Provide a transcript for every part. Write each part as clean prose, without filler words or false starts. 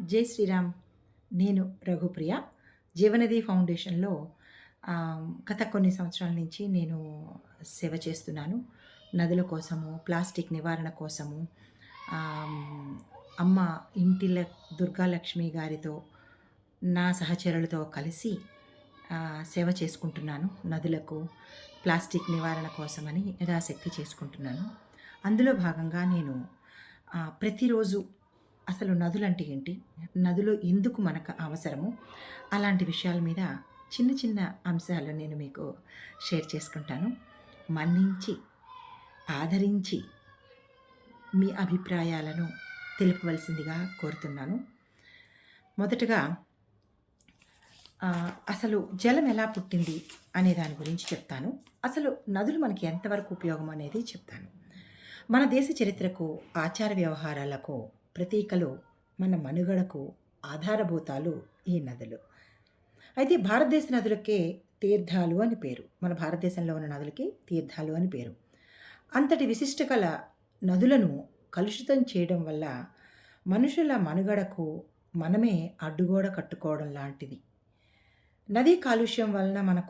జై శ్రీరామ్. నేను రఘుప్రియ. జీవనది ఫౌండేషన్‌లో గత కొన్ని సంవత్సరాల నుంచి నేను సేవ చేస్తున్నాను. నదుల కోసము, ప్లాస్టిక్ నివారణ కోసము, ఆహ్, అమ్మ ఇంటిల దుర్గాలక్ష్మి గారితో, నా సహచరులతో కలిసి సేవ చేసుకుంటున్నాను. నదులకు, ప్లాస్టిక్ నివారణ కోసమని యథాశక్తి చేసుకుంటున్నాను. అందులో భాగంగా నేను ప్రతిరోజు అసలు నదులంటే ఏంటి? నదులు ఎందుకు మనకు అవసరము? అలాంటి విషయాల మీద చిన్న చిన్న అంశాలు నేను మీకు షేర్ చేసుకుంటాను. మన్నించి, ఆదరించి మీ అభిప్రాయాలను తెలుపవలసిందిగా కోరుతున్నాను. మొదటగా అసలు జలం ఎలా పుట్టింది అనే దాని గురించి చెప్తాను. అసలు నదులు మనకి ఎంతవరకు ఉపయోగం అనేది చెప్తాను. మన దేశ చరిత్రకు, ఆచార వ్యవహారాలకు ప్రతీకలు, మన మనుగడకు ఆధారభూతాలు ఈ నదులు. అయితే భారతదేశ నదులకే తీర్థాలు అని పేరు. మన భారతదేశంలో ఉన్న నదులకి తీర్థాలు అని పేరు. అంతటి విశిష్ట కల నదులను కలుషితం చేయడం వల్ల మనుషుల మనుగడకు మనమే అడ్డుగోడ కట్టుకోవడం లాంటిది. నదీ కాలుష్యం వలన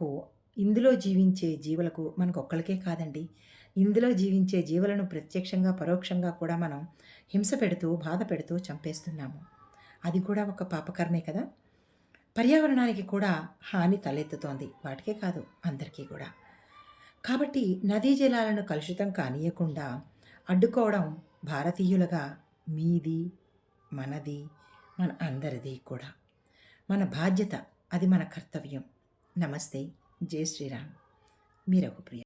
ఇందులో జీవించే జీవులకు, మనకొక్కళ్ళకే కాదండి, ఇందులో జీవించే జీవులను ప్రత్యక్షంగా పరోక్షంగా కూడా మనం హింస పెడుతూ, బాధ పెడుతూ చంపేస్తున్నాము. అది కూడా ఒక పాపకర్మే కదా. పర్యావరణానికి కూడా హాని తలెత్తుతోంది. వాటికే కాదు, అందరికీ కూడా. కాబట్టి నదీ జలాలను కలుషితం కానీయకుండా అడ్డుకోవడం భారతీయులుగా మీది, మనది, మన అందరిది కూడా మన బాధ్యత. అది మన కర్తవ్యం. నమస్తే. జై శ్రీరామ్. మీ రఘుప్రియ.